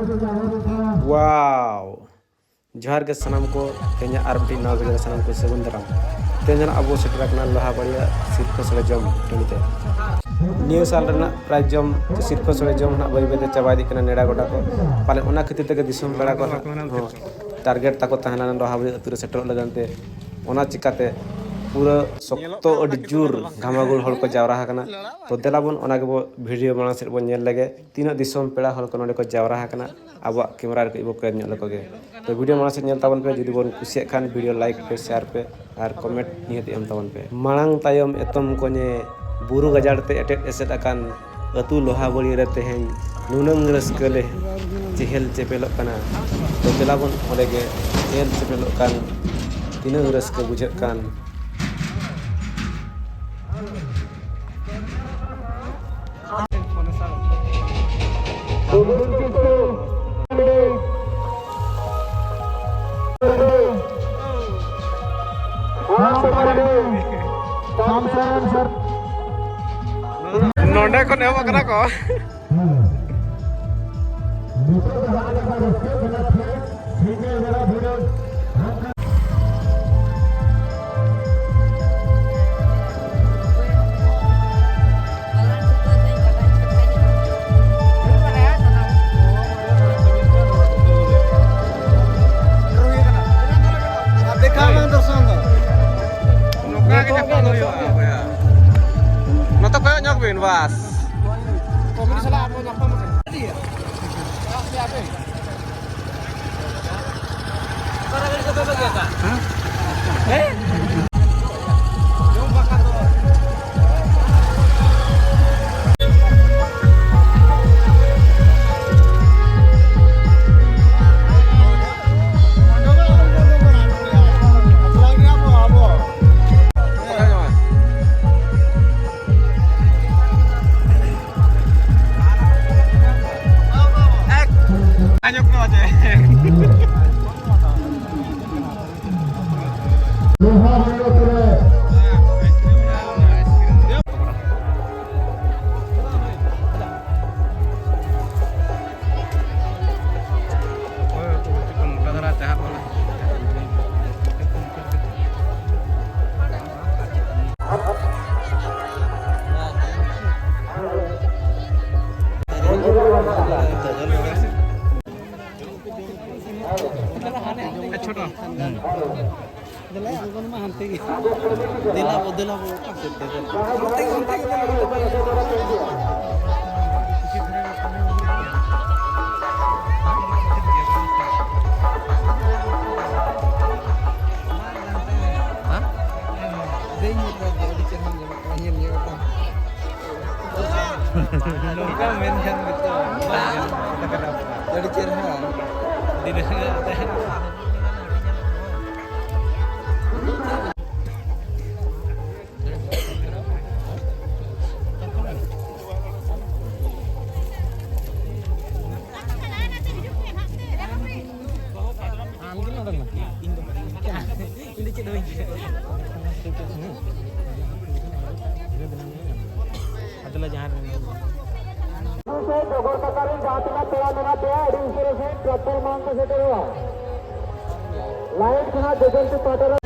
वाव जोहार के सनाम को तेज और नौ बजे सनाम को सगुन दाराम तेज अब सेटरना लोहा बड़िया सिरफा सड़े जम टंडीते नियो साल प्राय जम सिरफा सड़े जम ना बै बैते चाबा इदी नेड़ा गोटा को पाले ओना खातिर तक दिसम पेड़ा को टारगेट ताको तहना लोहा बड़िया अतुरे सेटर लगनते ओना चिकाते पूरा शक्तो अड़ी जोर घामागुड़ हड़ को जावरा हकना तो देलाबन ओना गेबो वीडियो बना से बन नेल लगे तीन दिसम पेड़ा हड़ को नोडे को जावरा हकना अब कैमरा रे इबो कर नेल लगे तो वीडियो बना से नेल ताबन पे जदि बन कुसिया खान वीडियो लाइक पे शेयर पे और कमेंट नियत एम ताबन पे मांग तायम एतम कोने बुरु गजाड़ते एटेट एसेट अकान अतु लोहा बड़ी रे तेहें नुनंग रस्कले चेहल चेपेलोग कना तो देलाबन ओले गे चेहल चेपेलोग कान तीन रस्क बुझक कान नोंडे को नेम करा को Bas. Komedi salah apa nyapa makan? Iya. Siapa? Para kali ke bagi ka? Hah? Jom makan tu. Jadi cerah. Adalah jahat. Light